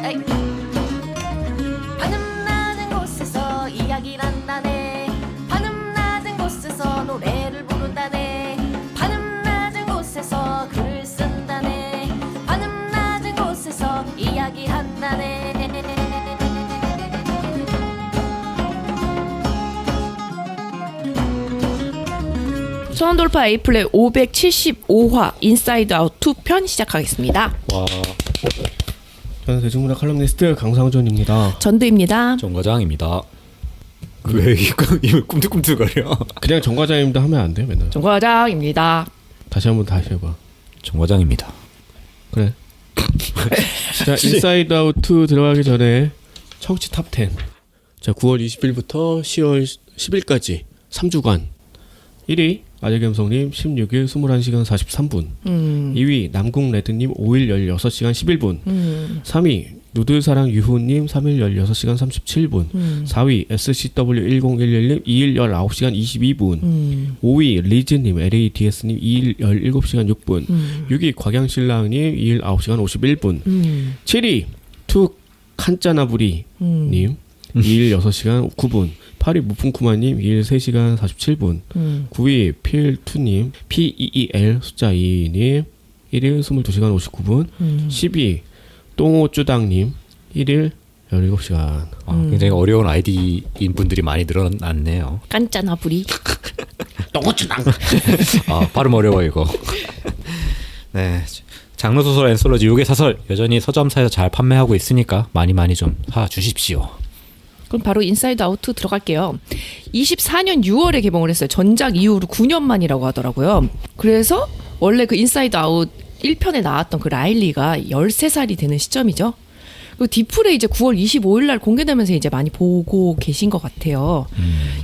에이. 하늘 낮은 곳에서 이야기를 한다네. 하늘 낮은 곳에서 노래를 부른다네. 하늘 낮은 곳에서 글을 쓴다네. 하늘 낮은 곳에서 이야기한다네. 천원돌파 에이플의 575화 인사이드 아웃 2편 시작하겠습니다. 와, 저는 대중문화 칼럼니스트 강상준입니다. 전두입니다. 정과장입니다. 왜 이거 꿈틀꿈틀거려? 그냥 정과장입니다 하면 안 돼 맨날. 정과장입니다. 다시 해봐. 정과장입니다. 그래. 자, 인사이드 아웃 2 들어가기 전에 청취 탑 10. 자, 9월 20일부터 10월 10일까지 3주간 1위 아재겸성님 16일 21시간 43분 2위 남궁레드님 5일 16시간 11분 3위 누들사랑 유후님 3일 16시간 37분 4위 SCW1011님 2일 19시간 22분 5위 리즈님 LADS님 2일 17시간 6분 6위 곽양신랑님 2일 9시간 51분 7위 툭 칸짜나부리님 2일 6시간 9분 8위 무풍쿠마님 2일 3시간 47분 9위 필2님 PEEL 숫자 2님 1일 22시간 59분 10위 똥오쭈당님 1일 17시간 굉장히 어려운 아이디인 분들이 많이 늘어났네요. 깐짜나부리. 똥오쭈당 발음 어려워 이거. 네, 장르소설 앤솔로지 6개 사설 여전히 서점사에서 잘 판매하고 있으니까 많이 좀 사주십시오. 그럼 바로 인사이드 아웃 2 들어갈게요. 24년 6월에 개봉을 했어요. 전작 이후로 9년 만이라고 하더라고요. 그래서 원래 그 인사이드 아웃 1편에 나왔던 그 라일리가 13살이 되는 시점이죠. 그리고 디플에 이제 9월 25일 날 공개되면서 이제 많이 보고 계신 것 같아요.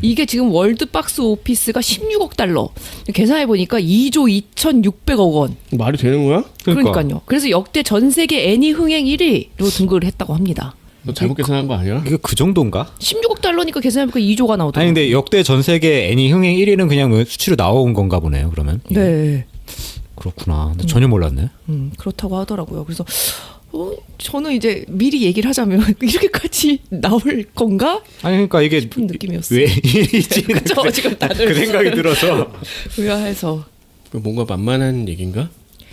이게 지금 월드 박스 오피스가 16억 달러. 계산해 보니까 2조 2,600억 원. 말이 되는 거야? 그러니까요. 그래서 역대 전 세계 애니 흥행 1위로 등극을 했다고 합니다. 너 잘못 계산한 거 아니야? 이게 그 정도인가? 16억 달러니까 계산해보니까 2조가 나오더라고요. 아니 근데 역대 전 세계 애니 흥행 1위는 그냥 뭐 수치로 나온 건가 보네요. 그러면 네. 그렇구나. 근데 전혀 몰랐네. 그렇다고 하더라고요. 그래서 저는 이제 미리 얘기를 하자면 이렇게까지 나올 건가? 아니 그러니까 이게 싶은 느낌이었어요. 왜 일이지? 그쵸, 지금 다들 그 생각이 들어서 의아해서. 뭔가 만만한 얘기인가?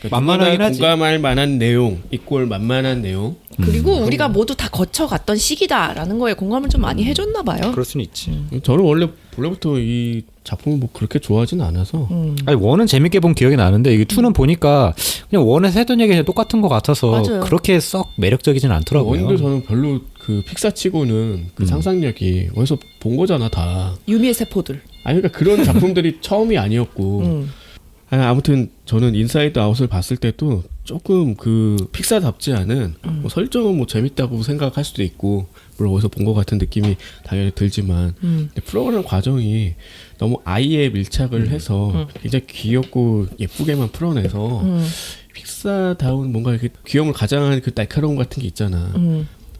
만만하긴 하지. 공감할 만한 내용 이꼴 만만한 내용. 그리고 우리가 모두 다 거쳐갔던 시기다라는 거에 공감을 좀 많이 해줬나 봐요. 그럴 수는 있지. 저는 원래부터 이 작품을 뭐 그렇게 좋아하진 않아서. 아니 원은 재밌게 본 기억이 나는데 이게 투는 보니까 그냥 원에서 했던 얘기 그냥 똑같은 것 같아서 맞아요. 그렇게 썩 매력적이진 않더라고요. 원도 저는 별로 그 픽사치고는 그 상상력이 어디서 본 거잖아 다. 유미의 세포들. 아니 그러니까 그런 작품들이 처음이 아니었고. 아무튼 저는 인사이드 아웃을 봤을 때도 조금 그 픽사답지 않은 뭐 설정은 뭐 재밌다고 생각할 수도 있고 물론 어디서 본 것 같은 느낌이 당연히 들지만 근데 풀어가는 과정이 너무 아이에 밀착을 해서 굉장히 귀엽고 예쁘게만 풀어내서 픽사다운 뭔가 이렇게 귀여움을 가장한 그 날카로움 같은 게 있잖아.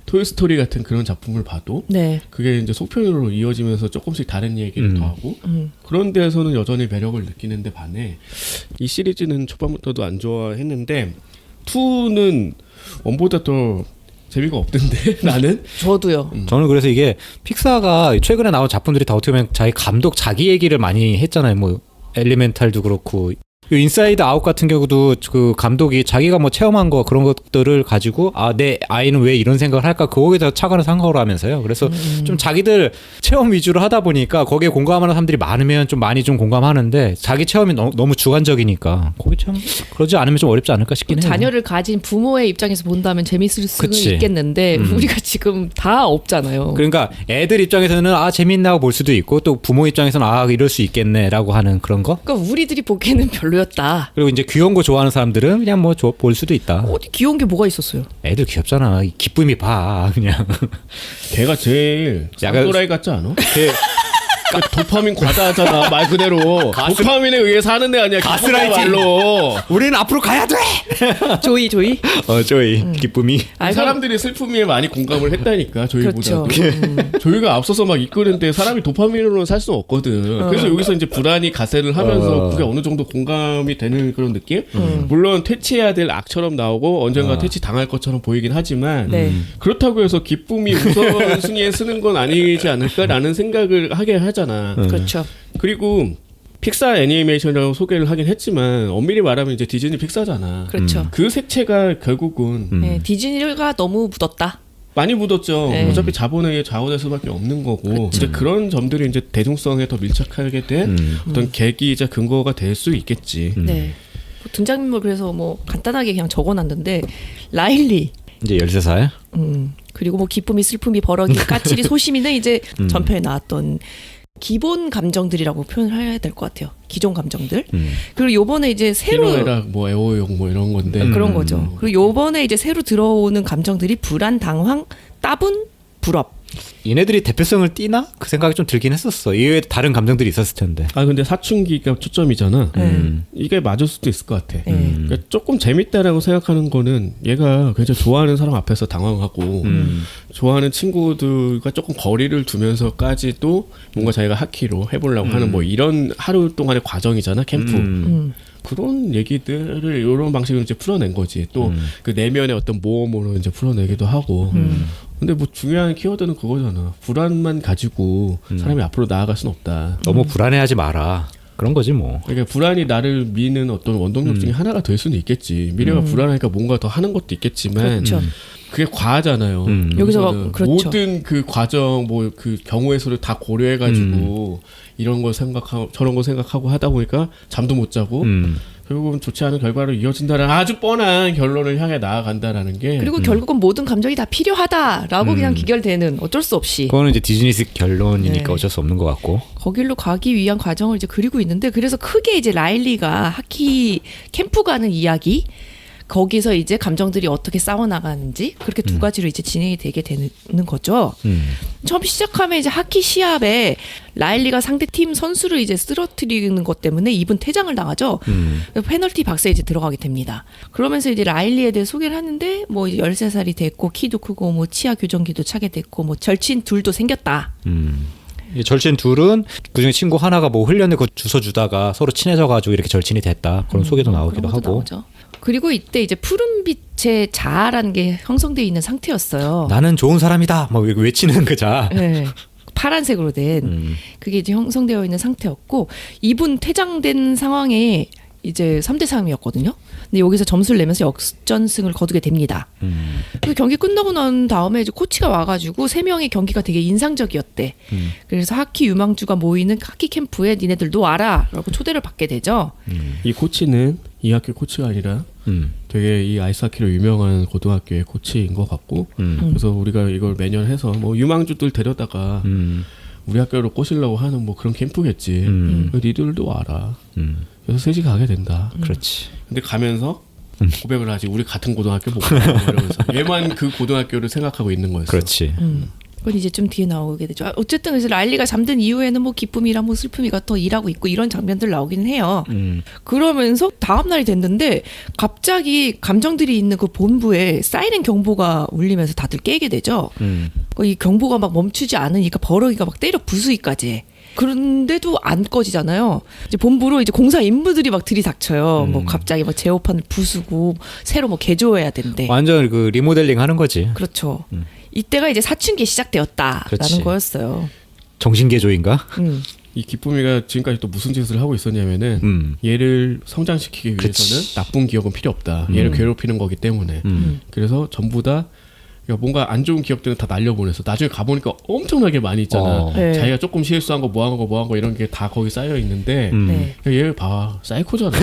토이스토리 같은 그런 작품을 봐도 네. 그게 이제 속편으로 이어지면서 조금씩 다른 얘기를 더 하고 그런 데에서는 여전히 매력을 느끼는데 반해 이 시리즈는 초반부터도 안 좋아했는데 2는 원보다 더 재미가 없던데 나는. 저도요. 저는 그래서 이게 픽사가 최근에 나온 작품들이 다 어떻게 보면 자기 감독 자기 얘기를 많이 했잖아요. 뭐 엘리멘탈도 그렇고 인사이드 아웃 같은 경우도 그 감독이 자기가 뭐 체험한 거 그런 것들을 가지고 내 아이는 왜 이런 생각을 할까 거기다 착안을 산 거라면서요. 그래서 좀 자기들 체험 위주로 하다 보니까 거기에 공감하는 사람들이 많으면 좀 많이 좀 공감하는데 자기 체험이 너무 주관적이니까 거기 참 그러지 않으면 좀 어렵지 않을까 싶긴 해요. 자녀를 가진 부모의 입장에서 본다면 재밌을 수는 그치. 있겠는데 우리가 지금 다 없잖아요. 그러니까 애들 입장에서는 재밌나고 볼 수도 있고 또 부모 입장에서는 이럴 수 있겠네라고 하는 그런 거. 그러니까 우리들이 보기에는 별로였다. 그리고 이제 귀여운 거 좋아하는 사람들은 그냥 뭐 볼 수도 있다. 어디 귀여운 게 뭐가 있었어요? 애들 귀엽잖아. 기쁨이 봐 그냥. 걔가 제일 약간- 쌍도라이 같지 않아? 도파민 과다하잖아 말 그대로. 도파민에 의해서 하는 애 아니야. 가스라이팅. 말로. 우리는 앞으로 가야 돼. 조이. 저희 기쁨이. 사람들이 슬픔에 많이 공감을 했다니까 조이보다도. 그렇죠. 조이가 앞서서 막 이끄는데 사람이 도파민으로는 살 수 없거든. 그래서 여기서 이제 불안이 가세를 하면서 그게 어느 정도 공감이 되는 그런 느낌? 물론 퇴치해야 될 악처럼 나오고 언젠가 퇴치 당할 것처럼 보이긴 하지만 네. 그렇다고 해서 기쁨이 우선순위에 쓰는 건 아니지 않을까라는 생각을 하게 하잖아. 그렇죠. 그리고 픽사 애니메이션이라고 소개를 하긴 했지만 엄밀히 말하면 이제 디즈니 픽사잖아. 그렇죠. 그 색채가 결국은 네, 디즈니가 너무 묻었다. 많이 묻었죠. 네. 어차피 자본에 좌우될 수밖에 없는 거고 이제 그런 점들이 이제 대중성에 더 밀착하게 된 어떤 계기이자 근거가 될 수 있겠지. 네. 등장인물 그래서 뭐 간단하게 그냥 적어놨는데 라일리. 이제 13살. 그리고 뭐 기쁨이, 슬픔이, 버럭이, 까칠이, 소심이는 이제 전편에 나왔던 기본 감정들이라고 표현을 해야 될 것 같아요. 기존 감정들. 그리고 요번에 이제 새로 희노애락 뭐 애호용 뭐 이런 건데 그런 거죠. 그리고 요번에 이제 새로 들어오는 감정들이 불안, 당황, 따분, 불업. 얘네들이 대표성을 띠나? 그 생각이 좀 들긴 했었어. 이외에 다른 감정들이 있었을 텐데. 아 근데 사춘기가 초점이잖아. 이게 맞을 수도 있을 것 같아. 그러니까 조금 재밌다라고 생각하는 거는 얘가 굉장히 좋아하는 사람 앞에서 당황하고 좋아하는 친구들과 조금 거리를 두면서까지도 뭔가 자기가 하키로 해보려고 하는 뭐 이런 하루 동안의 과정이잖아 캠프. 그런 얘기들을 이런 방식으로 이제 풀어낸 거지. 또 그 내면의 어떤 모험으로 이제 풀어내기도 하고. 근데 뭐 중요한 키워드는 그거잖아. 불안만 가지고 사람이 앞으로 나아갈 수는 없다. 너무 불안해하지 마라. 그런 거지 뭐. 그러니까 불안이 나를 미는 어떤 원동력 중에 하나가 될 수는 있겠지. 미래가 불안하니까 뭔가 더 하는 것도 있겠지만 그렇죠. 그게 과하잖아요. 여기서 막 그래서는 그렇죠. 모든 그 과정 뭐 그 경우의 수를 다 고려해가지고 이런 걸 생각하고 저런 걸 생각하고 하다 보니까 잠도 못 자고 결국은 좋지 않은 결과로 이어진다는 아주 뻔한 결론을 향해 나아간다라는 게 그리고 결국은 모든 감정이 다 필요하다라고 그냥 기결되는 어쩔 수 없이 그거는 이제 디즈니식 결론이니까 네. 어쩔 수 없는 것 같고. 거길로 가기 위한 과정을 이제 그리고 있는데 그래서 크게 이제 라일리가 하키 캠프 가는 이야기 거기서 이제 감정들이 어떻게 싸워나가는지 그렇게 두 가지로 이제 진행이 되게 되는 거죠. 처음 시작하면 이제 하키 시합에 라일리가 상대 팀 선수를 이제 쓰러뜨리는 것 때문에 이분 퇴장을 당하죠. 페널티 박스에 이제 들어가게 됩니다. 그러면서 이제 라일리에 대해 소개를 하는데 뭐 이제 13살이 됐고 키도 크고 뭐 치아 교정기도 차게 됐고 뭐 절친 둘도 생겼다. 이 절친 둘은 그중에 친구 하나가 뭐 훈련을 그 주워 주다가 서로 친해져가지고 이렇게 절친이 됐다. 그런 소개도 나오기도 그런 것도 하고. 나오죠. 그리고 이때 이제 푸른빛의 자아라는 게 형성되어 있는 상태였어요. 나는 좋은 사람이다. 막 외치는 그 자. 네. 파란색으로 된 그게 이제 형성되어 있는 상태였고 이분 퇴장된 상황에 이제 3대 3이었거든요. 근데 여기서 점수를 내면서 역전승을 거두게 됩니다. 그 경기 끝나고 난 다음에 이제 코치가 와가지고 3명의 경기가 되게 인상적이었대. 그래서 하키 유망주가 모이는 하키 캠프에 니네들도 와라라고 초대를 받게 되죠. 이 코치는 이 학교 코치가 아니라 되게 이 아이스하키로 유명한 고등학교의 코치인 것 같고 그래서 우리가 이걸 매년 해서 뭐 유망주들 데려다가 우리 학교로 꼬시려고 하는 뭐 그런 캠프겠지. 니들도 와라. 그래서 셋이 가게 된다. 그렇지. 근데 가면서 고백을 하지. 우리 같은 고등학교 못 가. 이러면서 얘만 그 고등학교를 생각하고 있는 거였어. 그렇지. 그건 이제 좀 뒤에 나오게 되죠. 어쨌든 그래서 라일리가 잠든 이후에는 뭐 기쁨이랑 뭐 슬픔이가 더 일하고 있고 이런 장면들 나오긴 해요. 그러면서 다음 날이 됐는데 갑자기 감정들이 있는 그 본부에 사이렌 경보가 울리면서 다들 깨게 되죠. 이 경보가 막 멈추지 않으니까 버럭이가 막 때려 부수기까지 해. 그런데도 안 꺼지잖아요. 이제 본부로 이제 공사 인부들이 막 들이닥쳐요. 뭐 갑자기 막 제어판을 부수고 새로 뭐 개조해야 된대. 완전 그 리모델링 하는 거지. 그렇죠. 이때가 이제 사춘기 시작되었다라는 그렇지. 거였어요. 정신개조인가? 이 기쁨이가 지금까지 또 무슨 짓을 하고 있었냐면은 얘를 성장시키기 위해서는 그치. 나쁜 기억은 필요 없다. 얘를 괴롭히는 거기 때문에. 그래서 전부 다 그러니까 뭔가 안 좋은 기억들은 다 날려보내서 나중에 가보니까 엄청나게 많이 있잖아. 네. 자기가 조금 실수한 거 뭐 한 거 이런 게 다 거기 쌓여 있는데 네. 얘 봐 사이코잖아.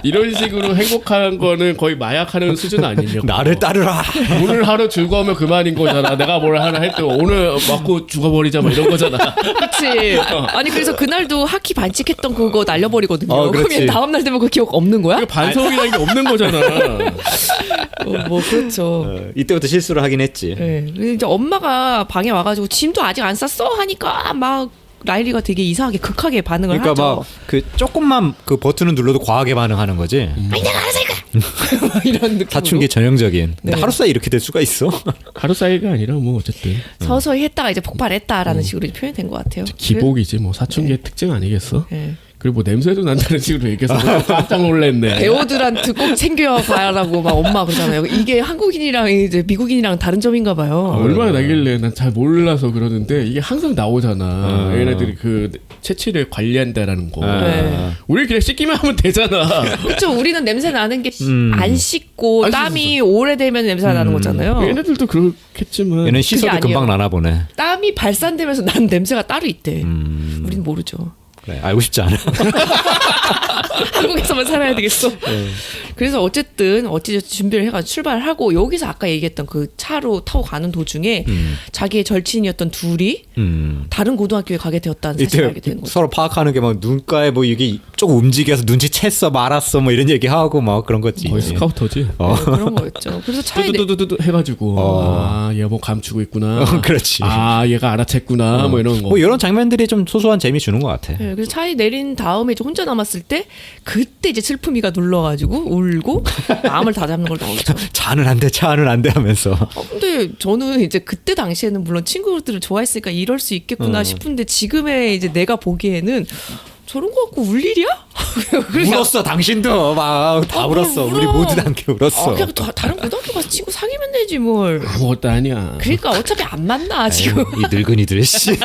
이런 식으로 행복한 거는 거의 마약하는 수준 아니냐고. 나를 따르라. 오늘 하루 즐거우면 그만인 거잖아. 내가 뭘 하나 할 때 오늘 맞고 죽어버리자 뭐 이런 거잖아. 그치. 아니 그래서 그날도 하키 반칙했던 그거 날려버리거든요. 그렇지. 그러면 다음 날 되면 그 기억 없는 거야? 이게 반성이라는 게 없는 거잖아. 뭐 그렇죠. 이때부터 실수를 하긴 했지. 네. 그래서 이제 엄마가 방에 와가지고 짐도 아직 안 쌌어 하니까 막 라일리가 되게 이상하게 극하게 반응을 그러니까 하죠. 막 그 조금만 그 버튼을 눌러도 과하게 반응하는 거지. 아니 내가 알아서 할까? 막 이런 느낌으로. 사춘기 전형적인. 근데 네. 하루 사이 이렇게 될 수가 있어? 하루 사이가 아니라 뭐 어쨌든 서서히 했다가 이제 폭발했다라는 식으로 표현된 것 같아요. 기복이지 뭐 사춘기의 특징 아니겠어? 네. 그리고 뭐 냄새도 난다는 식으로 얘기해서 깜짝 놀랐네. 배우들한테 꼭 챙겨가라고 막 엄마 그러잖아요. 이게 한국인이랑 이제 미국인이랑 다른 점인가 봐요. 얼마나 나길래 난 잘 몰라서 그러는데 이게 항상 나오잖아. 얘네들이 그 체취를 관리한다라는 거. 네. 우리 그냥 씻기만 하면 되잖아. 그렇죠. 우리는 냄새 나는 게 안 씻고 안 땀이 오래되면 냄새가 나는 거잖아요. 얘네들도 그렇겠지만 얘는 씻어도 아니에요. 금방 나나 보네. 땀이 발산되면서 난 냄새가 따로 있대. 우린 모르죠. 그래, 알고 싶지 않아. 한국에서만 살아야 되겠어. 그래서 어쨌든 어찌저찌 준비를 해가지고 출발을 하고 여기서 아까 얘기했던 그 차로 타고 가는 도중에 자기의 절친이었던 둘이 다른 고등학교에 가게 되었다는 사실을 알게 이때 되는 거죠. 서로 파악하는 게 막 눈가에 뭐 이게 조금 움직여서 눈치챘어 말았어 뭐 이런 얘기하고 막 그런 거지. 거의 스카우터지. 네, 그런 거였죠. 그래서 차에 두두두두두 해가지고 얘 뭐 감추고 있구나. 그렇지. 얘가 알아챘구나. 뭐 이런 거. 뭐 이런 장면들이 좀 소소한 재미 주는 것 같아. 네, 그래서 차에 내린 다음에 이제 혼자 남았을 때 그때 이제 슬픔이가 눌러가지고 울고 마음을 다잡는 걸 나오죠. 차는 안 돼, 차는 안 돼 하면서. 근데 저는 이제 그때 당시에는 물론 친구들을 좋아했으니까 이럴 수 있겠구나 싶은데 지금의 이제 내가 보기에는 저런 거 갖고 울 일이야? 그러니까 울었어, 당신도 막 다 울었어. 울어. 우리 모두 다 함께 울었어. 그냥 다른 고등학교 가서 친구 사귀면 되지 뭘. 아무것도 아니야. 그러니까 어차피 안 만나 지금. 아유, 이 늙은이들 씨.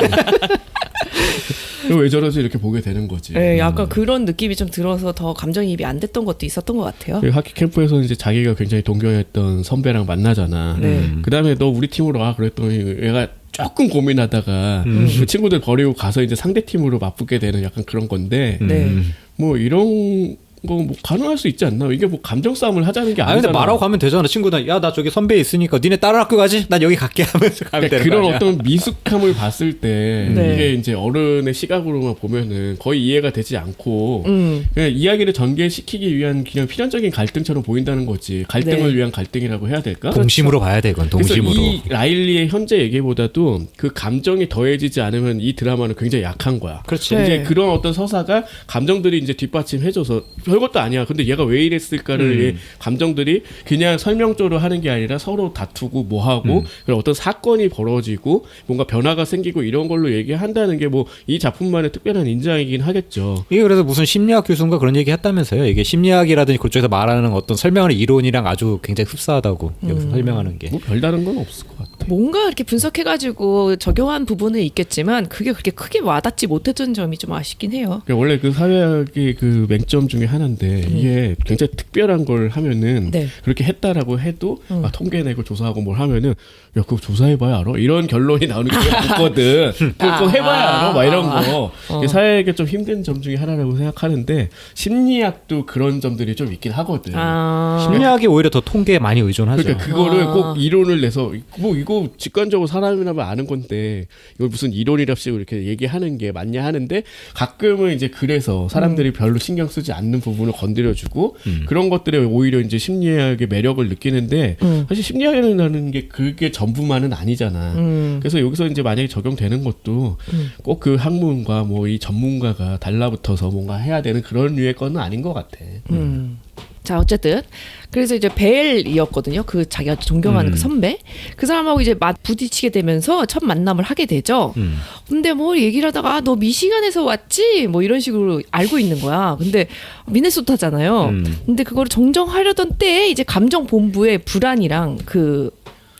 왜 저러지 이렇게 보게 되는 거지. 네, 약간 그런 느낌이 좀 들어서 더 감정이입이 안 됐던 것도 있었던 것 같아요. 그 하키 캠프에서 이제 자기가 굉장히 동경했던 선배랑 만나잖아. 네. 그 다음에 너 우리 팀으로 와 그랬더니 얘가 조금 고민하다가 그 친구들 버리고 가서 이제 상대 팀으로 맞붙게 되는 약간 그런 건데 네. 뭐 이런 거 뭐 가능할 수 있지 않나? 이게 뭐 감정 싸움을 하자는 게 아 아니잖아. 근데 말하고 가면 되잖아. 친구들. 야, 나 저기 선배 있으니까 니네 다른 학교 가지? 난 여기 갈게 하면서 가면 그러니까 되는 그런 거 아니야? 어떤 미숙함을 봤을 때 네. 이게 이제 어른의 시각으로만 보면은 거의 이해가 되지 않고 그냥 이야기를 전개시키기 위한 그냥 필연적인 갈등처럼 보인다는 거지. 갈등을 네. 위한 갈등이라고 해야 될까? 동심으로 봐야 돼, 이건 동심으로. 그래서 이 라일리의 현재 얘기보다도 그 감정이 더해지지 않으면 이 드라마는 굉장히 약한 거야. 그렇지. 네. 이제 그런 어떤 서사가 감정들이 이제 뒷받침해줘서 별것도 아니야. 근데 얘가 왜 이랬을까를 이 감정들이 그냥 설명적으로 하는 게 아니라 서로 다투고 뭐하고 그런 어떤 사건이 벌어지고 뭔가 변화가 생기고 이런 걸로 얘기한다는 게 뭐 이 작품만의 특별한 인장이긴 하겠죠. 이게 그래서 무슨 심리학 교수인가 그런 얘기 했다면서요. 이게 심리학이라든지 그쪽에서 말하는 어떤 설명하는 이론이랑 아주 굉장히 흡사하다고 여기서 설명하는 게. 뭐 별다른 건 없을 것 같아. 뭔가 이렇게 분석해가지고 적용한 부분은 있겠지만 그게 그렇게 크게 와닿지 못했던 점이 좀 아쉽긴 해요. 그러니까 원래 그 사회학의 그 맹점 중에 하나인데 이게 굉장히 특별한 걸 하면은 네. 그렇게 했다라고 해도 막 통계 내고 조사하고 뭘 하면은 야 그거 조사해봐야 알아? 이런 결론이 나오는 게 많거든. 그거 해봐야 알아? 막 이런 거. 이게 사회학의 좀 힘든 점 중에 하나라고 생각하는데 심리학도 그런 점들이 좀 있긴 하거든. 심리학이 오히려 더 통계에 많이 의존하죠. 그러니까 그거를 꼭 이론을 내서 뭐 이거 직관적으로 사람이라면 아는 건데 이걸 무슨 이론이랍시고 이렇게 얘기하는 게 맞냐 하는데 가끔은 이제 그래서 사람들이 별로 신경 쓰지 않는 부분을 건드려주고 그런 것들에 오히려 이제 심리학의 매력을 느끼는데 사실 심리학이라는 게 그게 전부만은 아니잖아. 그래서 여기서 이제 만약에 적용되는 것도 꼭 그 학문과 뭐 이 전문가가 달라붙어서 뭔가 해야 되는 그런 류의 거는 아닌 것 같아. 자 어쨌든 그래서 이제 벨이었거든요. 그 자기가 존경하는 그 선배 그 사람하고 이제 부딪히게 되면서 첫 만남을 하게 되죠. 근데 뭐 얘기를 하다가 너 미시간에서 왔지? 뭐 이런 식으로 알고 있는 거야. 근데 미네소타잖아요. 근데 그거를 정정하려던 때에 이제 감정본부의 불안이랑 그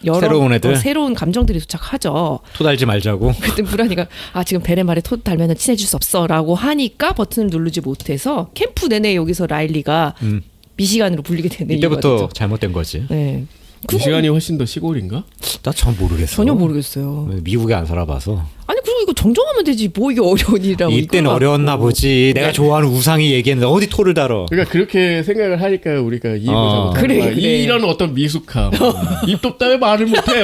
여러 새로운 애들? 새로운 감정들이 도착하죠. 토 달지 말자고. 그때 불안이가 지금 벨의 말에 토 달면은 친해질 수 없어라고 하니까 버튼을 누르지 못해서 캠프 내내 여기서 라일리가 미시간으로 불리게 되는 이유가 이때부터 되죠. 잘못된 거지. 네. 그 시간이 훨씬 더 시골인가? 나 전 모르겠어. 전혀 모르겠어요. 미국에 안 살아봐서. 아니 그리고 이거 정정하면 되지. 뭐 이게 어려운 일이라고. 이때는 이걸 어려웠나 갖고. 보지. 내가 좋아하는 우상이 얘기했는데 어디 토를 달어. 그러니까 그렇게 생각을 하니까 우리가 이해를 어. 잘못하는 그래, 거야. 그래. 이런 어떤 미숙함. 입 덥다며 말을 못해.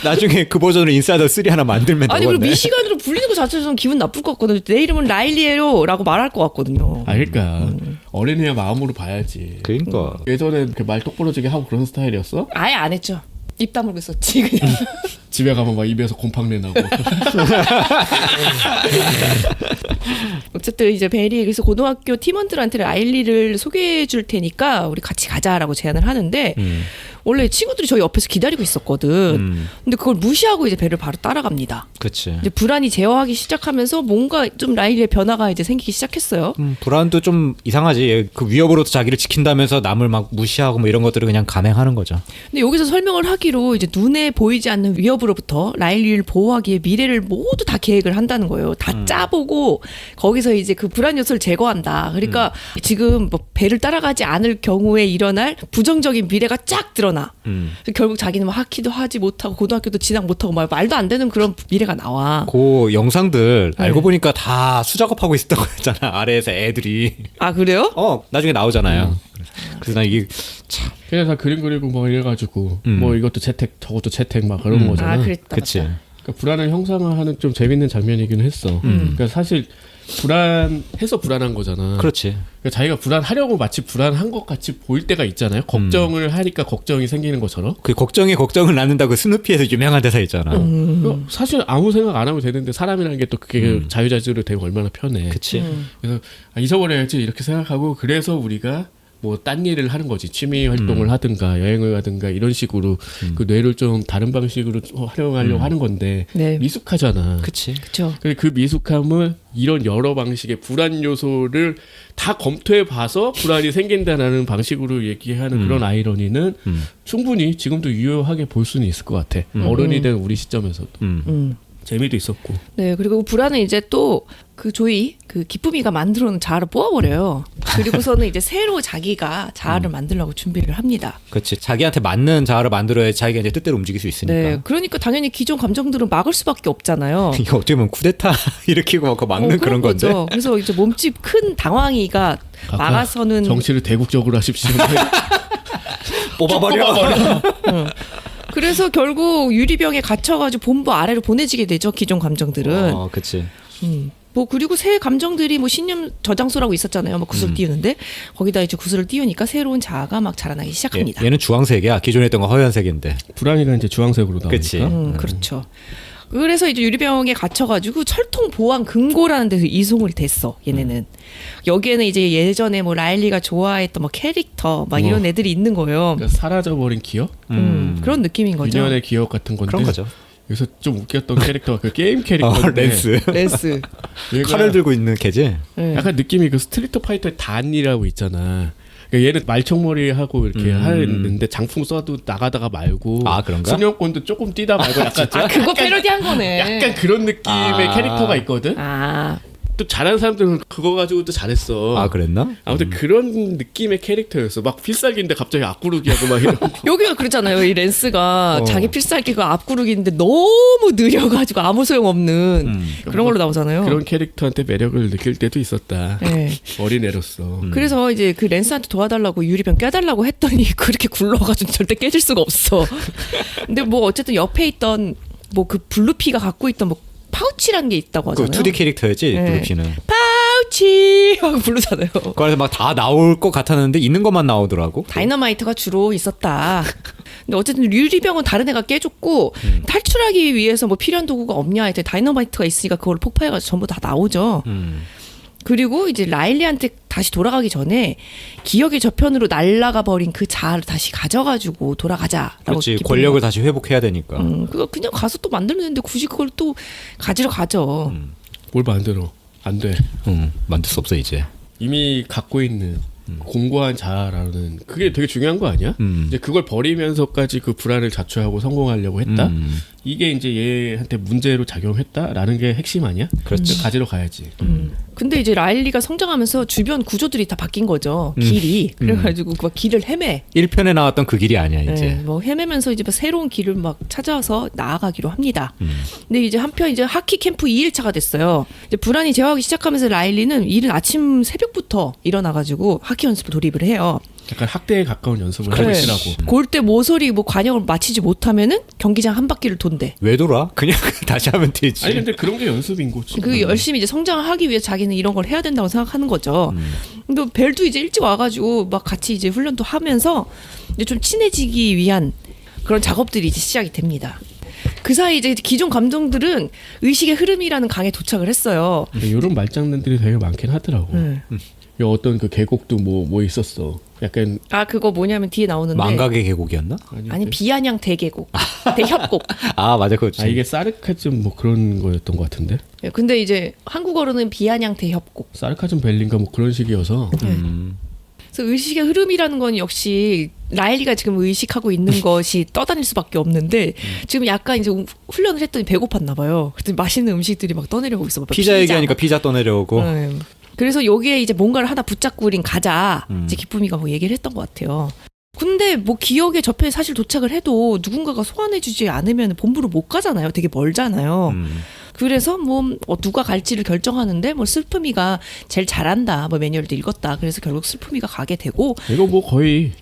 나중에 그 버전으로 인사이더 3 하나 만들면 아니 그리고 되겠네. 미시간으로 불리는 것 자체에서 좀 기분 나쁠 것 같거든요. 내 이름은 라일리에요라고 말할 것 같거든요. 아, 그러니까 어린애의 마음으로 봐야지. 그러니까. 예전에 말 똑부러지게 하고 그런 스타일이었어? 아예 안 했죠. 입 다물고 있었지 그냥. 집에 가면 막 입에서 곰팡내 나고. 어쨌든 이제 벨이 그래서 고등학교 팀원들한테 라일리를 소개해 줄 테니까 우리 같이 가자라고 제안을 하는데 원래 친구들이 저희 옆에서 기다리고 있었거든. 근데 그걸 무시하고 이제 벨을 바로 따라갑니다. 그치. 이제 불안이 제어하기 시작하면서 뭔가 좀 라일리의 변화가 이제 생기기 시작했어요. 불안도 좀 이상하지. 그 위협으로도 자기를 지킨다면서 남을 막 무시하고 뭐 이런 것들을 그냥 감행하는 거죠. 근데 여기서 설명을 하기로 이제 눈에 보이지 않는 위협으로부터 라일리를 보호하기 위해 미래를 모두 다 계획을 한다는 거예요. 다 짜보고 거기서 이제 그 불안 요소를 제거한다. 그러니까 지금 뭐 배를 따라가지 않을 경우에 일어날 부정적인 미래가 쫙 드러나. 그래서 결국 자기는 막 학기도 하지 못하고 고등학교도 진학 못하고 막 말도 안 되는 그런 미래가 나와. 그 영상들 알고 보니까 다 수작업하고 있었던 거였잖아. 아래에서 애들이. 아 그래요? 나중에 나오잖아요. 그래서 난 이게 참. 그냥 다 그림 그리고 뭐 이래가지고 뭐 이것도 채택 저것도 채택 막 그런 거잖아. 아 그랬다. 그치. 맞다. 그러니까 불안을 형상화하는 좀 재밌는 장면이기는 했어. 그러니까 사실 불안해서 불안한 거잖아. 그렇지. 그러니까 자기가 불안하려고 마치 불안한 것 같이 보일 때가 있잖아요. 걱정을 하니까 걱정이 생기는 것처럼. 그 걱정을 낳는다고 스누피에서 유명한 대사 있잖아. 사실 아무 생각 안 하면 되는데 사람이라는 게 또 그게 자유자재로 되면 얼마나 편해. 그치. 그래서 잊어버려야지 이렇게 생각하고 그래서 우리가 뭐 딴 일을 하는 거지. 취미 활동을 하든가 여행을 가든가 이런 식으로 그 뇌를 좀 다른 방식으로 활용하려고 하는 건데 네. 미숙하잖아. 그치. 그렇죠. 근데 그 미숙함을 이런 여러 방식의 불안 요소를 다 검토해 봐서 불안이 생긴다라는 방식으로 얘기하는 그런 아이러니는 충분히 지금도 유효하게 볼 수는 있을 것 같아. 어른이 된 우리 시점에서도. 재미도 있었고. 네, 그리고 불안은 이제 또 그 조이, 그 기쁨이가 만들어 놓은 자아를 뽑아버려요. 그리고서는 이제 새로 자기가 자아를 만들려고 준비를 합니다. 그렇지. 자기한테 맞는 자아를 만들어야지 자기가 이제 뜻대로 움직일 수 있으니까. 네, 그러니까 당연히 기존 감정들은 막을 수밖에 없잖아요. 이거 어떻게 보면 쿠데타 일으키고 막 막는 그런 건데. 거죠. 그래서 이제 몸집 큰 당황이가 막아서는 정치를 대국적으로 하십시오. 뽑아버려. 그래서 결국 유리병에 갇혀가지고 본부 아래로 보내지게 되죠. 기존 감정들은. 그치. 뭐 그리고 새 감정들이 뭐 신념 저장소라고 있었잖아요. 뭐 구슬 띄우는데 거기다 이제 구슬을 띄우니까 새로운 자아가 막 자라나기 시작합니다. 얘는 주황색이야. 기존에 했던 건 허연색인데. 불안이가 이제 주황색으로 나오니까. 그치. 그렇죠. 그래서 이제 유리병에 갇혀가지고 철통 보안 금고라는 데서 이송을 됐어. 얘네는 여기에는 이제 예전에 뭐 라일리가 좋아했던 뭐 캐릭터 막 이런 애들이 있는 거예요. 그러니까 사라져버린 기억? 그런 느낌인 거죠. 유년의 기억 같은 건데. 그런 거죠. 여기서 좀 웃겼던 캐릭터가 그 게임 캐릭터인데 렌스. 렌스. 얘가 칼을 들고 있는 걔지. 네. 약간 느낌이 그 스트리트 파이터의 단이라고 있잖아. 그러니까 얘는 말총머리 하고 이렇게 하는데 장풍 쏴도 나가다가 말고. 아, 그런가? 수녀권도 조금 뛰다 말고 약간 그거 패러디한 거네. 약간 그런 느낌의 캐릭터가 있거든. 아, 또 잘하는 사람들은 그거 가지고 또 잘했어. 아, 그랬나? 아무튼 그런 느낌의 캐릭터였어. 막 필살기인데 갑자기 앞구르기 하고 막 이런. 여기가 그랬잖아요. 이 렌스가 자기 필살기가 앞구르기인데 너무 느려가지고 아무 소용 없는 그런 걸로 나오잖아요. 그런 캐릭터한테 매력을 느낄 때도 있었다. 네. 어린애로서. 그래서 이제 그 렌스한테 도와달라고 유리병 깨달라고 했더니 그렇게 굴러가지고 절대 깨질 수가 없어. 근데 뭐 어쨌든 옆에 있던 뭐 그 블루피가 갖고 있던 뭐 파우치라는 게 있다고 그 하잖아요. 2D 캐릭터였지, 네. 블루피는. 파우치 하고 부르잖아요. 그래서 막 다 나올 것 같았는데 있는 것만 나오더라고. 다이너마이트가 주로 있었다. 근데 어쨌든 유리병은 다른 애가 깨줬고 탈출하기 위해서 뭐 필요한 도구가 없냐 했더니 다이너마이트가 있으니까 그걸 폭파해가지고 전부 다 나오죠. 그리고 이제 라일리한테 다시 돌아가기 전에 기억의 저편으로 날아가 버린 그 자아를 다시 가져가지고 돌아가자라고. 그렇지. 권력을 다시 회복해야 되니까. 그거 그냥 가서 또 만들면 되는데 굳이 그걸 또 가지러 가죠. 뭘 만들어? 안 돼. 만들 수 없어 이제. 이미 갖고 있는 공고한 자아라는 그게 되게 중요한 거 아니야? 이제 그걸 버리면서까지 그 불안을 자초하고 성공하려고 했다. 이게 이제 얘한테 문제로 작용했다라는 게 핵심 아니야? 그렇죠. 가지러 가야지. 근데 이제 라일리가 성장하면서 주변 구조들이 다 바뀐 거죠. 길이. 그래가지고 막 길을 헤매. 1편에 나왔던 그 길이 아니야 이제. 네, 뭐 헤매면서 이제 막 새로운 길을 막 찾아서 나아가기로 합니다. 근데 이제 한편 이제 하키 캠프 2일차가 됐어요. 이제 불안이 제어하기 시작하면서 라일리는 이른 아침 새벽부터 일어나가지고 하키 연습을 돌입을 해요. 약간 학대에 가까운 연습을 그래. 하고 있으라고. 골대 모서리 뭐 관역을 마치지 못하면은 경기장 한 바퀴를 돈대. 왜 돌아? 그냥 다시 하면 되지. 아니 근데 그런 게 연습인 거지. 그 열심히 이제 성장을 하기 위해 자기는 이런 걸 해야 된다고 생각하는 거죠. 근데 벨도 이제 일찍 와가지고 막 같이 이제 훈련도 하면서 이제 좀 친해지기 위한 그런 작업들이 이제 시작이 됩니다. 그 사이 이제 기존 감독들은 의식의 흐름이라는 강에 도착을 했어요. 이런 말장난들이 되게 많긴 하더라고. 이 어떤 그 계곡도 뭐 있었어. 약간 아 그거 뭐냐면 뒤에 나오는데 망각의 계곡이었나? 아니 비아냥 대계곡, 대협곡. 아 맞아 그거. 이게 사르카즘 뭐 그런 거였던 것 같은데. 예, 근데 이제 한국어로는 비아냥 대협곡. 사르카즘 벨린가 뭐 그런 식이어서. 그래서 의식의 흐름이라는 건 역시 라일리가 지금 의식하고 있는 것이 떠다닐 수밖에 없는데 지금 약간 이제 훈련을 했더니 배고팠나 봐요. 그랬더니 맛있는 음식들이 막 떠내려오고 있어. 막 피자 얘기하니까 피자 떠내려오고. 네. 그래서 여기에 이제 뭔가를 하나 붙잡고 우린 가자. 이제 기쁨이가 뭐 얘기를 했던 것 같아요. 근데 뭐 기억의 저편에 사실 도착을 해도 누군가가 소환해주지 않으면 본부로 못 가잖아요. 되게 멀잖아요. 그래서 뭐 누가 갈지를 결정하는데 뭐 슬픔이가 제일 잘한다. 뭐 매뉴얼도 읽었다. 그래서 결국 슬픔이가 가게 되고. 이거 뭐 거의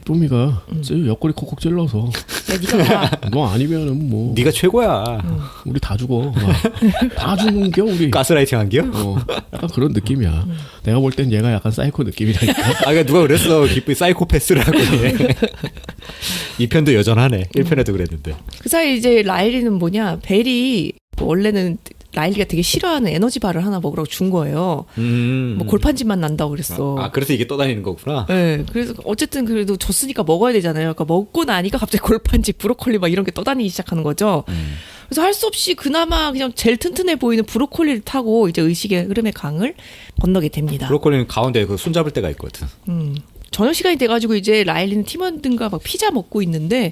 뽀미가 옆구리 콕콕 찔러서 야, 네가 가. 너 아니면은 뭐 네가 최고야. 우리 다 죽어. 다 죽는겨 우리. 가스라이팅 한겨? 약간 그런 느낌이야. 내가 볼 땐 얘가 약간 사이코 느낌이라니까. 아, 그러니까 누가 그랬어. 기쁘이 사이코패스라고. 이 편도 여전하네. 1편에도 그랬는데. 그 사이 이제 라일리는 뭐냐 벨이 원래는 라일리가 되게 싫어하는 에너지바를 하나 먹으라고 준 거예요. 뭐 골판짓만 난다고 그랬어. 아, 그래서 이게 떠다니는 거구나. 네, 그래서 어쨌든 그래도 줬으니까 먹어야 되잖아요. 그러니까 먹고 나니까 갑자기 골판지, 브로콜리 막 이런 게 떠다니기 시작하는 거죠. 그래서 할 수 없이 그나마 그냥 제일 튼튼해 보이는 브로콜리를 타고 이제 의식의 흐름의 강을 건너게 됩니다. 브로콜리는 가운데 그 손잡을 때가 있거든. 저녁 시간이 돼가지고 이제 라일리는 팀원들과 막 피자 먹고 있는데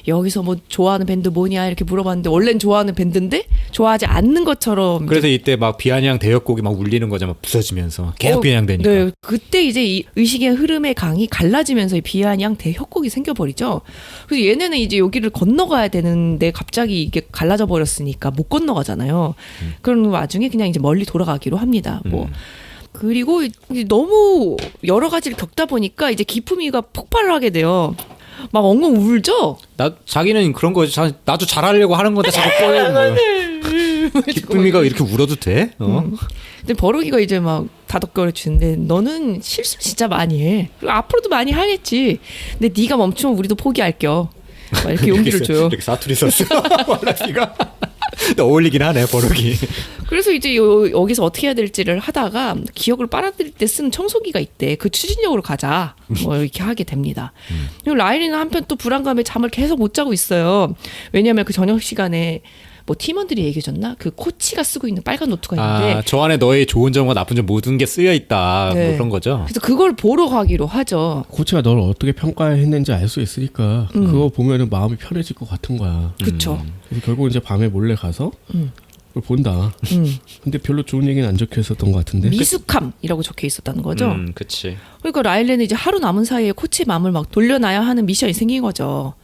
여기서 뭐 좋아하는 밴드 뭐냐 이렇게 물어봤는데 원래는 좋아하는 밴드인데 좋아하지 않는 것처럼 그래서 이때 막 비아냥 대역곡이 막 울리는 거죠. 막 부서지면서 계속 비아냥되니까. 네, 그때 이제 이 의식의 흐름의 강이 갈라지면서 이 비아냥 대협곡이 생겨버리죠. 그래서 얘네는 이제 여기를 건너가야 되는데 갑자기 이게 갈라져 버렸으니까 못 건너가잖아요. 그런 와중에 그냥 이제 멀리 돌아가기로 합니다. 뭐. 그리고 너무 여러 가지를 겪다 보니까 이제 기쁨이가 폭발을 하게 돼요. 막 엉엉 울죠. 자기는 그런 거 나도 잘하려고 하는 건데 자꾸 꺼내는 기쁨이가 이렇게 울어도 돼? 근데 버럭이가 이제 막 다독거려 주는데 너는 실수 진짜 많이 해. 그리고 앞으로도 많이 하겠지. 근데 네가 멈추면 우리도 포기할겨. 막 이렇게 용기를 줘요. 이렇게 사투리 썼어. 버럭이가. 어울리긴 하네 버럭이. 그래서 이제 여기서 어떻게 해야 될지를 하다가 기억을 빨아들일 때 쓰는 청소기가 있대. 그 추진력으로 가자. 뭐 이렇게 하게 됩니다. 그리고 라일리는 한편 또 불안감에 잠을 계속 못 자고 있어요. 왜냐하면 그 저녁 시간에 뭐 팀원들이 얘기해줬나? 그 코치가 쓰고 있는 빨간 노트가 있는데 아, 저 안에 너의 좋은 점과 나쁜 점 모든 게 쓰여 있다. 네. 뭐 그런 거죠. 그래서 그걸 보러 가기로 하죠. 코치가 널 어떻게 평가했는지 알 수 있으니까 그거 보면은 마음이 편해질 것 같은 거야. 그쵸. 그래서 결국 이제 밤에 몰래 가서 그걸 본다. 근데 별로 좋은 얘기는 안 적혀 있었던 것 같은데. 미숙함이라고 적혀 있었다는 거죠. 그치. 그러니까 라일리는 이제 하루 남은 사이에 코치의 마음을 막 돌려놔야 하는 미션이 생긴 거죠.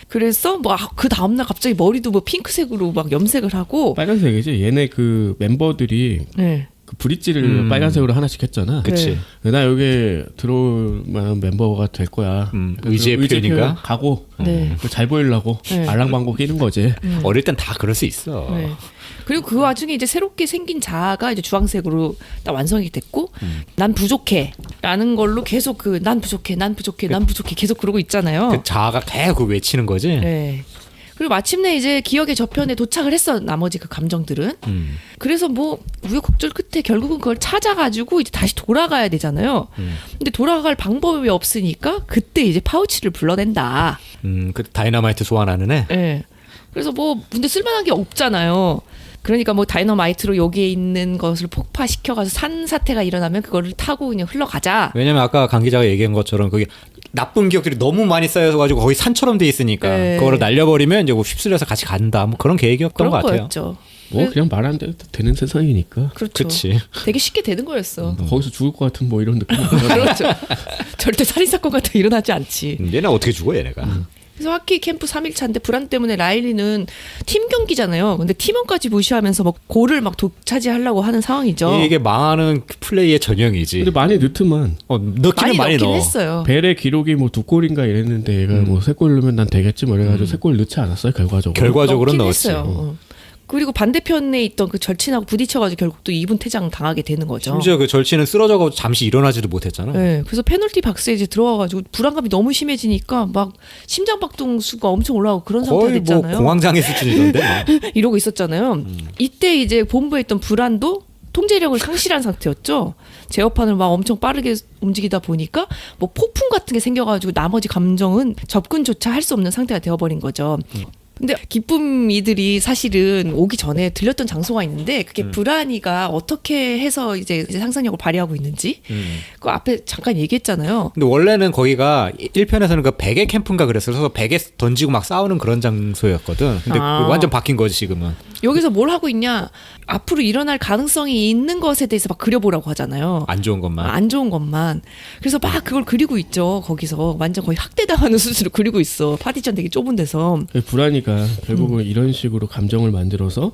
그래서 뭐 그 다음날 갑자기 머리도 뭐 핑크색으로 막 염색을 하고. 빨간색이지. 얘네 그 멤버들이 네. 그 브릿지를 빨간색으로 하나씩 했잖아. 그치. 나 여기 들어올 만한 멤버가 될 거야. 의지의 표현인가? 표현 가고 네. 잘 보이려고 네. 알랑방구 끼는 거지. 어릴 땐 다 그럴 수 있어. 네. 그리고 그 와중에 이제 새롭게 생긴 자아가 이제 주황색으로 딱 완성이 됐고 난 부족해라는 걸로 계속 그 난 부족해 계속 그러고 있잖아요. 그 자아가 계속 외치는 거지. 네. 그리고 마침내 이제 기억의 저편에 도착을 했어. 나머지 그 감정들은. 그래서 뭐 우여곡절 끝에 결국은 그걸 찾아가지고 이제 다시 돌아가야 되잖아요. 근데 돌아갈 방법이 없으니까 그때 이제 파우치를 불러낸다. 그 다이너마이트 소환하는 애. 네. 그래서 뭐 근데 쓸만한 게 없잖아요. 그러니까 뭐 다이너마이트로 여기에 있는 것을 폭파시켜가서 산사태가 일어나면 그거를 타고 그냥 흘러가자. 왜냐면 아까 강 기자가 얘기한 것처럼 그게 나쁜 기억들이 너무 많이 쌓여가지고 거의 산처럼 돼 있으니까 네. 그거를 날려버리면 이제 뭐 휩쓸려서 같이 간다. 뭐 그런 계획이었던 그런 것 같아요. 거였죠. 뭐 그냥 말 안 돼도 되는 세상이니까. 그렇죠. 그치. 되게 쉽게 되는 거였어. 거기서 죽을 것 같은 뭐 이런 느낌. 그렇죠. 절대 살인 사건 같은 거 일어나지 않지. 얘네 어떻게 죽어 얘네가. 그래서 하키 캠프 3일차인데 불안 때문에 라일리는 팀 경기잖아요. 근데 팀원까지 무시하면서 막 골을 막 독차지하려고 하는 상황이죠. 이게 망하는 플레이의 전형이지. 근데 많이 늦트만 넣기는 많이 넣긴 넣어. 했어요. 벨의 기록이 뭐 2골인가 이랬는데 얘가 뭐 3골 넣으면 난 되겠지 뭐 이래가지고 3골 넣지 않았어요 결과적으로. 결과적으로 넣긴 넣었지. 했어요. 그리고 반대편에 있던 그 절친하고 부딪혀가지고 결국 또 2분 퇴장 당하게 되는 거죠. 심지어 그 절친은 쓰러져가지고 잠시 일어나지도 못했잖아. 네, 그래서 페널티 박스에 이제 들어와가지고 불안감이 너무 심해지니까 막 심장박동수가 엄청 올라오고 그런 상태가 거의 뭐 됐잖아요. 공황장애 수준이던데. 뭐. 이러고 있었잖아요. 이때 이제 본부에 있던 불안도 통제력을 상실한 상태였죠. 제어판을 막 엄청 빠르게 움직이다 보니까 뭐 폭풍 같은 게 생겨가지고 나머지 감정은 접근조차 할 수 없는 상태가 되어버린 거죠. 근데 기쁨이들이 사실은 오기 전에 들렸던 장소가 있는데 그게 불안이가 어떻게 해서 이제 상상력을 발휘하고 있는지 그 앞에 잠깐 얘기했잖아요. 근데 원래는 거기가 1편에서는 그 베개 캠프인가 그랬어서 베개 던지고 막 싸우는 그런 장소였거든. 근데 완전 바뀐 거지 지금은. 여기서 뭘 하고 있냐? 앞으로 일어날 가능성이 있는 것에 대해서 막 그려보라고 하잖아요. 안 좋은 것만. 안 좋은 것만. 그래서 막 그걸 그리고 있죠. 거기서 완전 거의 학대당하는 수준으로 그리고 있어. 파티션 되게 좁은 데서. 불안이가 결국은 이런 식으로 감정을 만들어서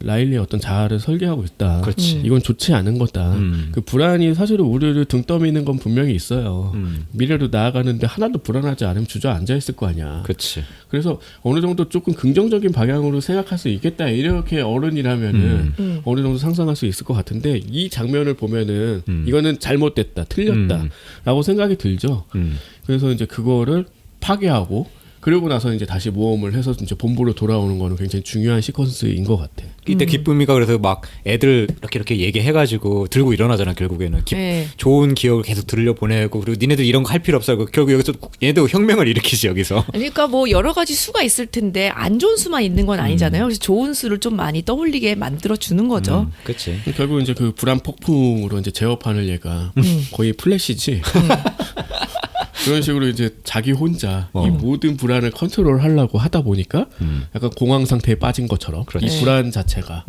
라일리의 어떤 자아를 설계하고 있다. 그렇지. 이건 좋지 않은 거다. 그 불안이 사실은 우리를 등 떠미는 건 분명히 있어요. 미래로 나아가는데 하나도 불안하지 않으면 주저앉아 있을 거 아니야. 그렇지. 그래서 어느 정도 조금 긍정적인 방향으로 생각할 수 있겠다. 이렇게 어른이라면은 어느 정도 상상할 수 있을 것 같은데 이 장면을 보면은 이거는 잘못됐다, 틀렸다라고 생각이 들죠. 그래서 이제 그거를 파괴하고 그리고 나서 이제 다시 모험을 해서 이제 본부로 돌아오는 거는 굉장히 중요한 시퀀스인 것 같아. 이때 기쁨이가 그래서 막 애들 이렇게 얘기해가지고 들고 일어나잖아 결국에는. 네. 좋은 기억을 계속 들려 보내고 그리고 니네들 이런 거 할 필요 없어. 결국 여기서 얘네도 혁명을 일으키지 여기서. 그러니까 뭐 여러 가지 수가 있을 텐데 안 좋은 수만 있는 건 아니잖아요. 그래서 좋은 수를 좀 많이 떠올리게 만들어 주는 거죠. 그렇지. 결국 이제 그 불안 폭풍으로 이제 제어판을 얘가 거의 플래시지. 그런 식으로 이제 자기 혼자 이 모든 불안을 컨트롤하려고 하다 보니까 약간 공황 상태에 빠진 것처럼 그렇지. 이 불안 자체가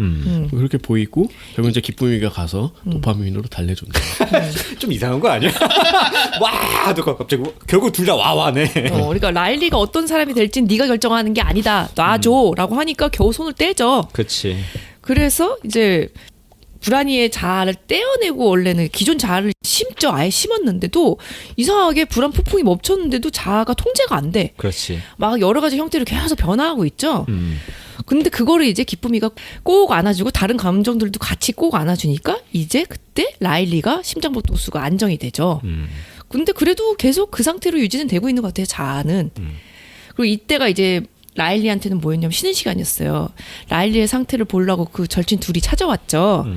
그렇게 보이고 결국 이제 기쁨이가 가서 도파민으로 달래준다. 좀 이상한 거 아니야? 와 하고 갑자기 결국 둘 다 와와네. 그러니까 라일리가 어떤 사람이 될진 네가 결정하는 게 아니다. 놔줘라고 하니까 겨우 손을 떼죠. 그렇지. 그래서 이제 불안이의 자아를 떼어내고 원래는 기존 자아를 심죠. 아예 심었는데도 이상하게 불안 폭풍이 멈췄는데도 자아가 통제가 안 돼. 그렇지. 막 여러 가지 형태로 계속 변화하고 있죠. 근데 그거를 이제 기쁨이가 꼭 안아주고 다른 감정들도 같이 꼭 안아주니까 이제 그때 라일리가 심장박동수가 안정이 되죠. 근데 그래도 계속 그 상태로 유지는 되고 있는 것 같아요. 자아는. 그리고 이때가 이제 라일리한테는 뭐였냐면 쉬는 시간이었어요. 라일리의 상태를 보려고 그 절친 둘이 찾아왔죠.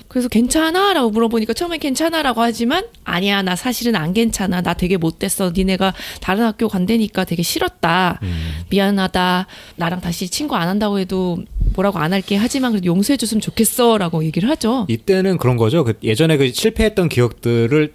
그래서 괜찮아? 라고 물어보니까 처음엔 괜찮아 라고 하지만 아니야 나 사실은 안 괜찮아. 나 되게 못됐어. 니네가 다른 학교 간다니까 되게 싫었다. 미안하다. 나랑 다시 친구 안 한다고 해도 뭐라고 안 할게. 하지만 그래도 용서해 줬으면 좋겠어 라고 얘기를 하죠. 이때는 그런 거죠. 그 예전에 그 실패했던 기억들을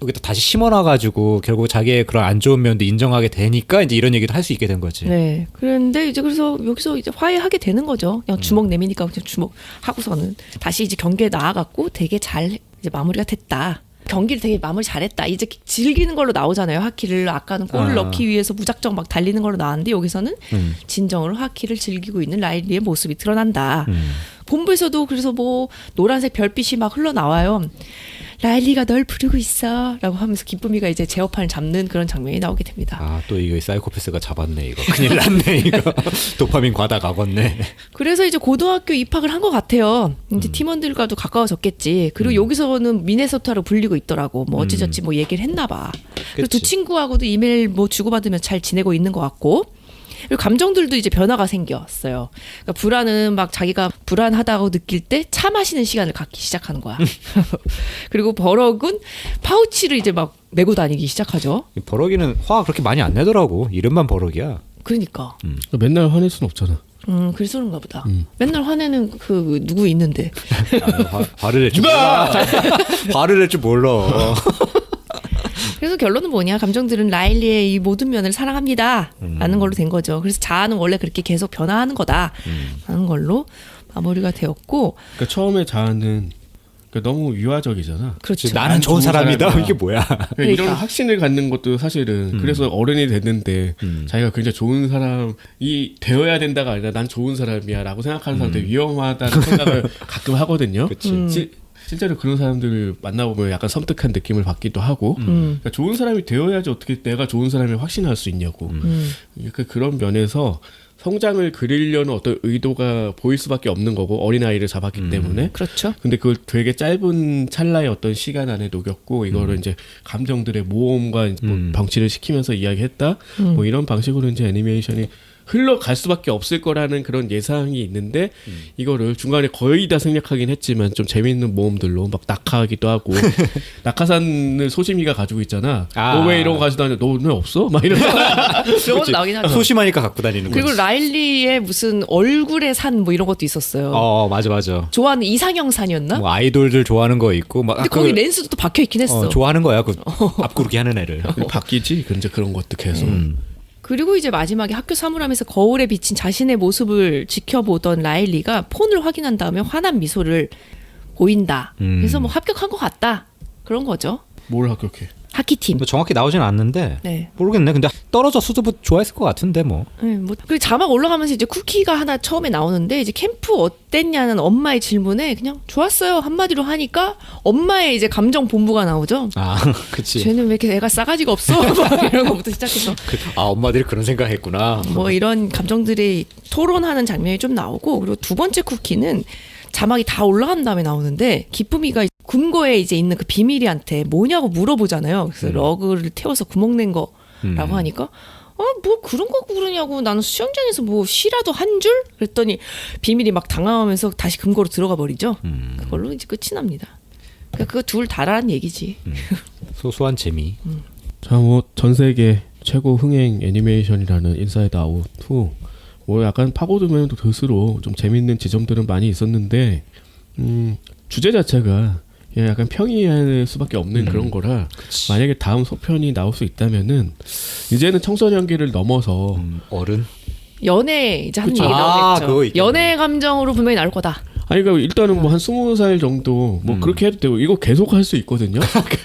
여기다 다시 심어놔가지고 결국 자기의 그런 안 좋은 면도 인정하게 되니까 이제 이런 얘기도 할 수 있게 된 거지. 네. 그런데 이제 그래서 여기서 이제 화해하게 되는 거죠. 그냥 주먹 내미니까 그냥 주먹 하고서는 다시 이제 경기에 나아갔고 되게 잘 이제 마무리가 됐다. 경기를 되게 마무리 잘했다. 이제 즐기는 걸로 나오잖아요. 하키를 아까는 골을 넣기 위해서 무작정 막 달리는 걸로 나왔는데 여기서는 진정으로 하키를 즐기고 있는 라일리의 모습이 드러난다. 본부에서도 그래서 뭐 노란색 별빛이 막 흘러나와요. 라일리가 널 부르고 있어 라고 하면서 기쁨이가 이제 제어판을 잡는 그런 장면이 나오게 됩니다. 아, 또 이거 사이코패스가 잡았네 이거. 큰일 났네 이거. 도파민 과다 가겄네. 그래서 이제 고등학교 입학을 한 것 같아요. 이제 팀원들과도 가까워졌겠지. 그리고 여기서는 미네소타로 불리고 있더라고. 뭐 어찌저찌 뭐 얘기를 했나 봐. 그리고 두 친구하고도 이메일 뭐 주고받으면서 잘 지내고 있는 것 같고. 그리고 감정들도 이제 변화가 생겼어요. 그러니까 불안은 막 자기가 불안하다고 느낄 때 차 마시는 시간을 갖기 시작하는 거야. 그리고 버럭은 파우치를 이제 막 메고 다니기 시작하죠. 버럭이는 화 그렇게 많이 안 내더라고. 이름만 버럭이야. 그러니까. 맨날 화낼 순 없잖아. 그래서 그런가 보다. 맨날 화내는 그 누구 있는데. 화를 낼 줄 몰라. 화를 낼 줄 몰라. 그래서 결론은 뭐냐? 감정들은 라일리의 이 모든 면을 사랑합니다. 라는 걸로 된 거죠. 그래서 자아는 원래 그렇게 계속 변화하는 거다. 라는 걸로 마무리가 되었고 그러니까 처음에 자아는 그러니까 너무 유아적이잖아. 그렇죠. 나는 좋은 사람이다. 사람이야. 이게 뭐야? 그러니까 이런 확신을 갖는 것도 사실은 그래서 어른이 됐는데 자기가 굉장히 좋은 사람이 되어야 된다가 아니라 난 좋은 사람이야라고 생각하는 사람들 위험하다는 생각을 가끔 하거든요. 그치. 실제로 그런 사람들을 만나보면 약간 섬뜩한 느낌을 받기도 하고 그러니까 좋은 사람이 되어야지 어떻게 내가 좋은 사람을 확신할 수 있냐고 그러니까 그런 면에서 성장을 그리려는 어떤 의도가 보일 수밖에 없는 거고 어린아이를 잡았기 때문에 그렇죠. 근데 그걸 되게 짧은 찰나의 어떤 시간 안에 녹였고 이거를 이제 감정들의 모험과 뭐 병치를 시키면서 이야기했다 뭐 이런 방식으로 이제 애니메이션이 흘러갈 수밖에 없을 거라는 그런 예상이 있는데 이거를 중간에 거의 다 생략하긴 했지만 좀 재미있는 모험들로 막 낙하하기도 하고 낙하산을 소심이가 가지고 있잖아. 너 왜 이런 거 가지고 다녀? 너 왜 없어? 막 이러면서 그런 것도 나오긴 하죠. 소심하니까 갖고 다니는 거지. 그리고 라일리의 무슨 얼굴의 산 뭐 이런 것도 있었어요. 맞아. 좋아하는 이상형 산이었나? 뭐 아이돌들 좋아하는 거 있고 막 근데 거기 렌스도 또 박혀 있긴 했어. 좋아하는 거야. 그 앞구르기 하는 애를. 바뀌지. 근데 그런 것도 계속. 그리고 이제 마지막에 학교 사물함에서 거울에 비친 자신의 모습을 지켜보던 라일리가 폰을 확인한 다음에 환한 미소를 보인다. 그래서 뭐 합격한 것 같다. 그런 거죠. 뭘 합격해? 하키팀. 뭐 정확히 나오진 않는데 네. 모르겠네. 근데 떨어졌어도 뭐 좋아했을 것 같은데 뭐. 네, 뭐 그리고 자막 올라가면서 이제 쿠키가 하나 처음에 나오는데 이제 캠프 어땠냐는 엄마의 질문에 그냥 좋았어요 한마디로 하니까 엄마의 이제 감정 본부가 나오죠. 그치. 쟤는 왜 이렇게 애가 싸가지가 없어? 막 이런 것부터 시작해서 엄마들이 그런 생각했구나. 뭐 이런 감정들이 토론하는 장면이 좀 나오고 그리고 두 번째 쿠키는 자막이 다 올라간 다음에 나오는데 기쁨이가 금고에 이제 있는 그 비밀이한테 뭐냐고 물어보잖아요. 그래서 러그를 태워서 구멍 낸 거라고 하니까 뭐 그런 거 그러냐고 나는 수영장에서 뭐 쉬라도 한 줄? 그랬더니 비밀이 막 당황하면서 다시 금고로 들어가 버리죠. 그걸로 이제 끝이 납니다. 그러니까 그거 둘 다라는 얘기지. 소소한 재미. 자, 뭐 전 세계 최고 흥행 애니메이션이라는 인사이드 아웃 2. 뭐 약간 파고들면 들수록 좀 재밌는 지점들은 많이 있었는데 주제 자체가 약간 평이할 수밖에 없는 그런 거라 만약에 다음 소편이 나올 수 있다면은 이제는 청소년기를 넘어서 어른. 연애 이제 하는 그쵸. 얘기 그거 나오겠죠. 있겠네. 연애 감정으로 분명히 나올 거다. 아니 그러니까 일단은 뭐 한 20살 정도 뭐 그렇게 해도 되고 이거 계속 할 수 있거든요.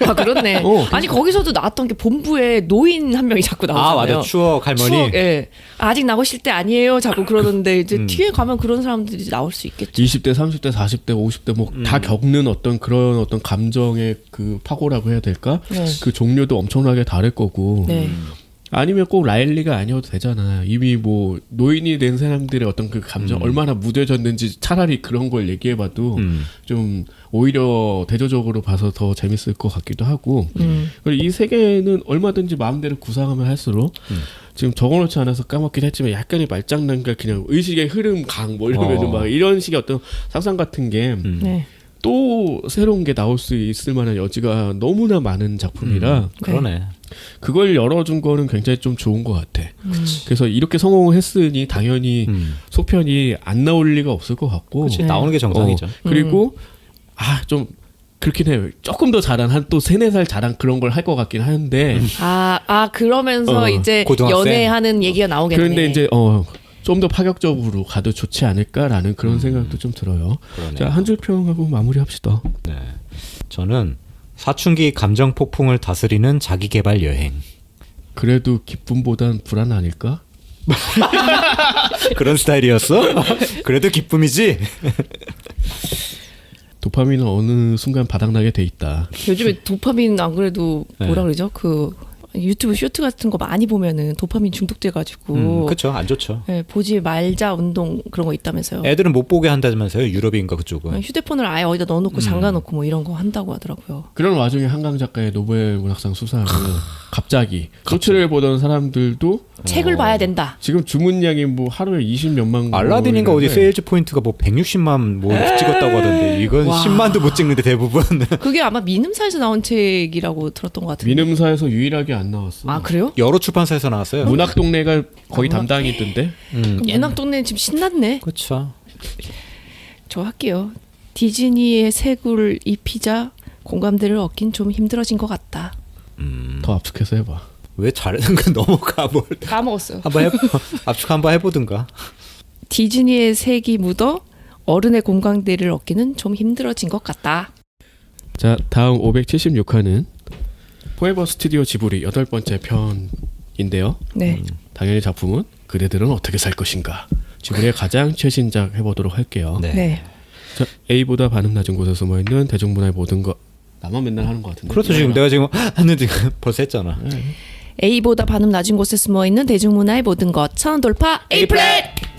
아 그렇네. 아니 거기서도 나왔던 게 본부에 노인 한 명이 자꾸 나오잖아요. 맞아. 추억 할머니. 추억, 예. 아직 나오실 때 아니에요. 자꾸 그러는데 이제 뒤에 가면 그런 사람들이 나올 수 있겠죠. 20대, 30대, 40대, 50대 뭐 다 겪는 어떤 그런 어떤 감정의 그 파고라고 해야 될까? 네. 그 종류도 엄청나게 다를 거고. 네. 아니면 꼭 라일리가 아니어도 되잖아. 이미 뭐 노인이 된 사람들의 어떤 그 감정 얼마나 무뎌졌는지 차라리 그런 걸 얘기해봐도 좀 오히려 대조적으로 봐서 더 재밌을 것 같기도 하고. 그리고 이 세계는 얼마든지 마음대로 구상하면 할수록 지금 적어놓지 않아서 까먹긴 했지만 약간의 말장난과 그냥 의식의 흐름 강 뭐 이러면은 막 이런 식의 어떤 상상 같은 게 네. 또 새로운 게 나올 수 있을 만한 여지가 너무나 많은 작품이라 그러네. 그걸 열어준 거는 굉장히 좀 좋은 것 같아. 그래서 이렇게 성공을 했으니 당연히 소편이 안 나올 리가 없을 것 같고. 그치. 나오는 게 정상이죠. 그리고 좀 그렇긴 해요. 조금 더 잘한 한 또 3-4살 잘한 그런 걸 할 것 같긴 하는데 그러면서 이제 고등학생. 연애하는 얘기가 나오겠네. 그런데 이제 좀 더 파격적으로 가도 좋지 않을까라는 그런 생각도 좀 들어요. 그러네요. 자, 한 줄 평하고 마무리합시다. 네. 저는 사춘기 감정 폭풍을 다스리는 자기 개발 여행. 그래도 기쁨보단 불안 아닐까? 그런 스타일이었어? 그래도 기쁨이지. 도파민은 어느 순간 바닥나게 돼 있다. 요즘에 도파민 안 그래도 뭐라 네. 그러죠? 그 유튜브 쇼트 같은 거 많이 보면은 도파민 중독돼가지고 그렇죠. 안 좋죠. 네, 보지 말자 운동 그런 거 있다면서요. 애들은 못 보게 한다면서요. 유럽인가 그쪽은. 휴대폰을 아예 어디다 넣어놓고 잠가놓고 뭐 이런 거 한다고 하더라고요. 그런 와중에 한강 작가의 노벨 문학상 수상을 갑자기 쇼츠를 보던 사람들도 책을 봐야 된다. 지금 주문량이 뭐 하루에 20몇만 알라딘인가 어디 세일즈 포인트가 뭐 160만 뭐 찍었다고 하던데 이건 와. 10만도 못 찍는데 대부분. 그게 아마 민음사에서 나온 책이라고 들었던 것 같은데. 민음사에서 유일하게 안 나왔어. 아 그래요? 여러 출판사에서 나왔어요. 문학동네가 거의 담당이던데. 문학동네 지금 신났네. 그렇죠. 저 할게요. 디즈니의 세구를 입히자 공감대를 얻긴 좀 힘들어진 것 같다. 더 압축해서 해봐. 왜 잘하는 건 넘어가 뭘. 까먹었어요. 한번 압축 한번 해보든가. 디즈니의 색이 묻어 어른의 공감대를 얻기는 좀 힘들어진 것 같다. 자, 다음 576화는 포에버 스튜디오 지브리 8번째 편인데요. 네. 당연히 작품은 그대들은 어떻게 살 것인가. 지브리의 가장 최신작 해보도록 할게요. 네. 네. 자, A보다 반음 낮은 곳에 숨어있는 대중문화의 모든 것. 나만 맨날 하는 것 같은데. 그렇죠. 지금 내가 지금 하는데 벌써 했잖아. A보다 반음 낮은 곳에 숨어있는 대중문화의 모든 것. 천원 돌파 A 플랫!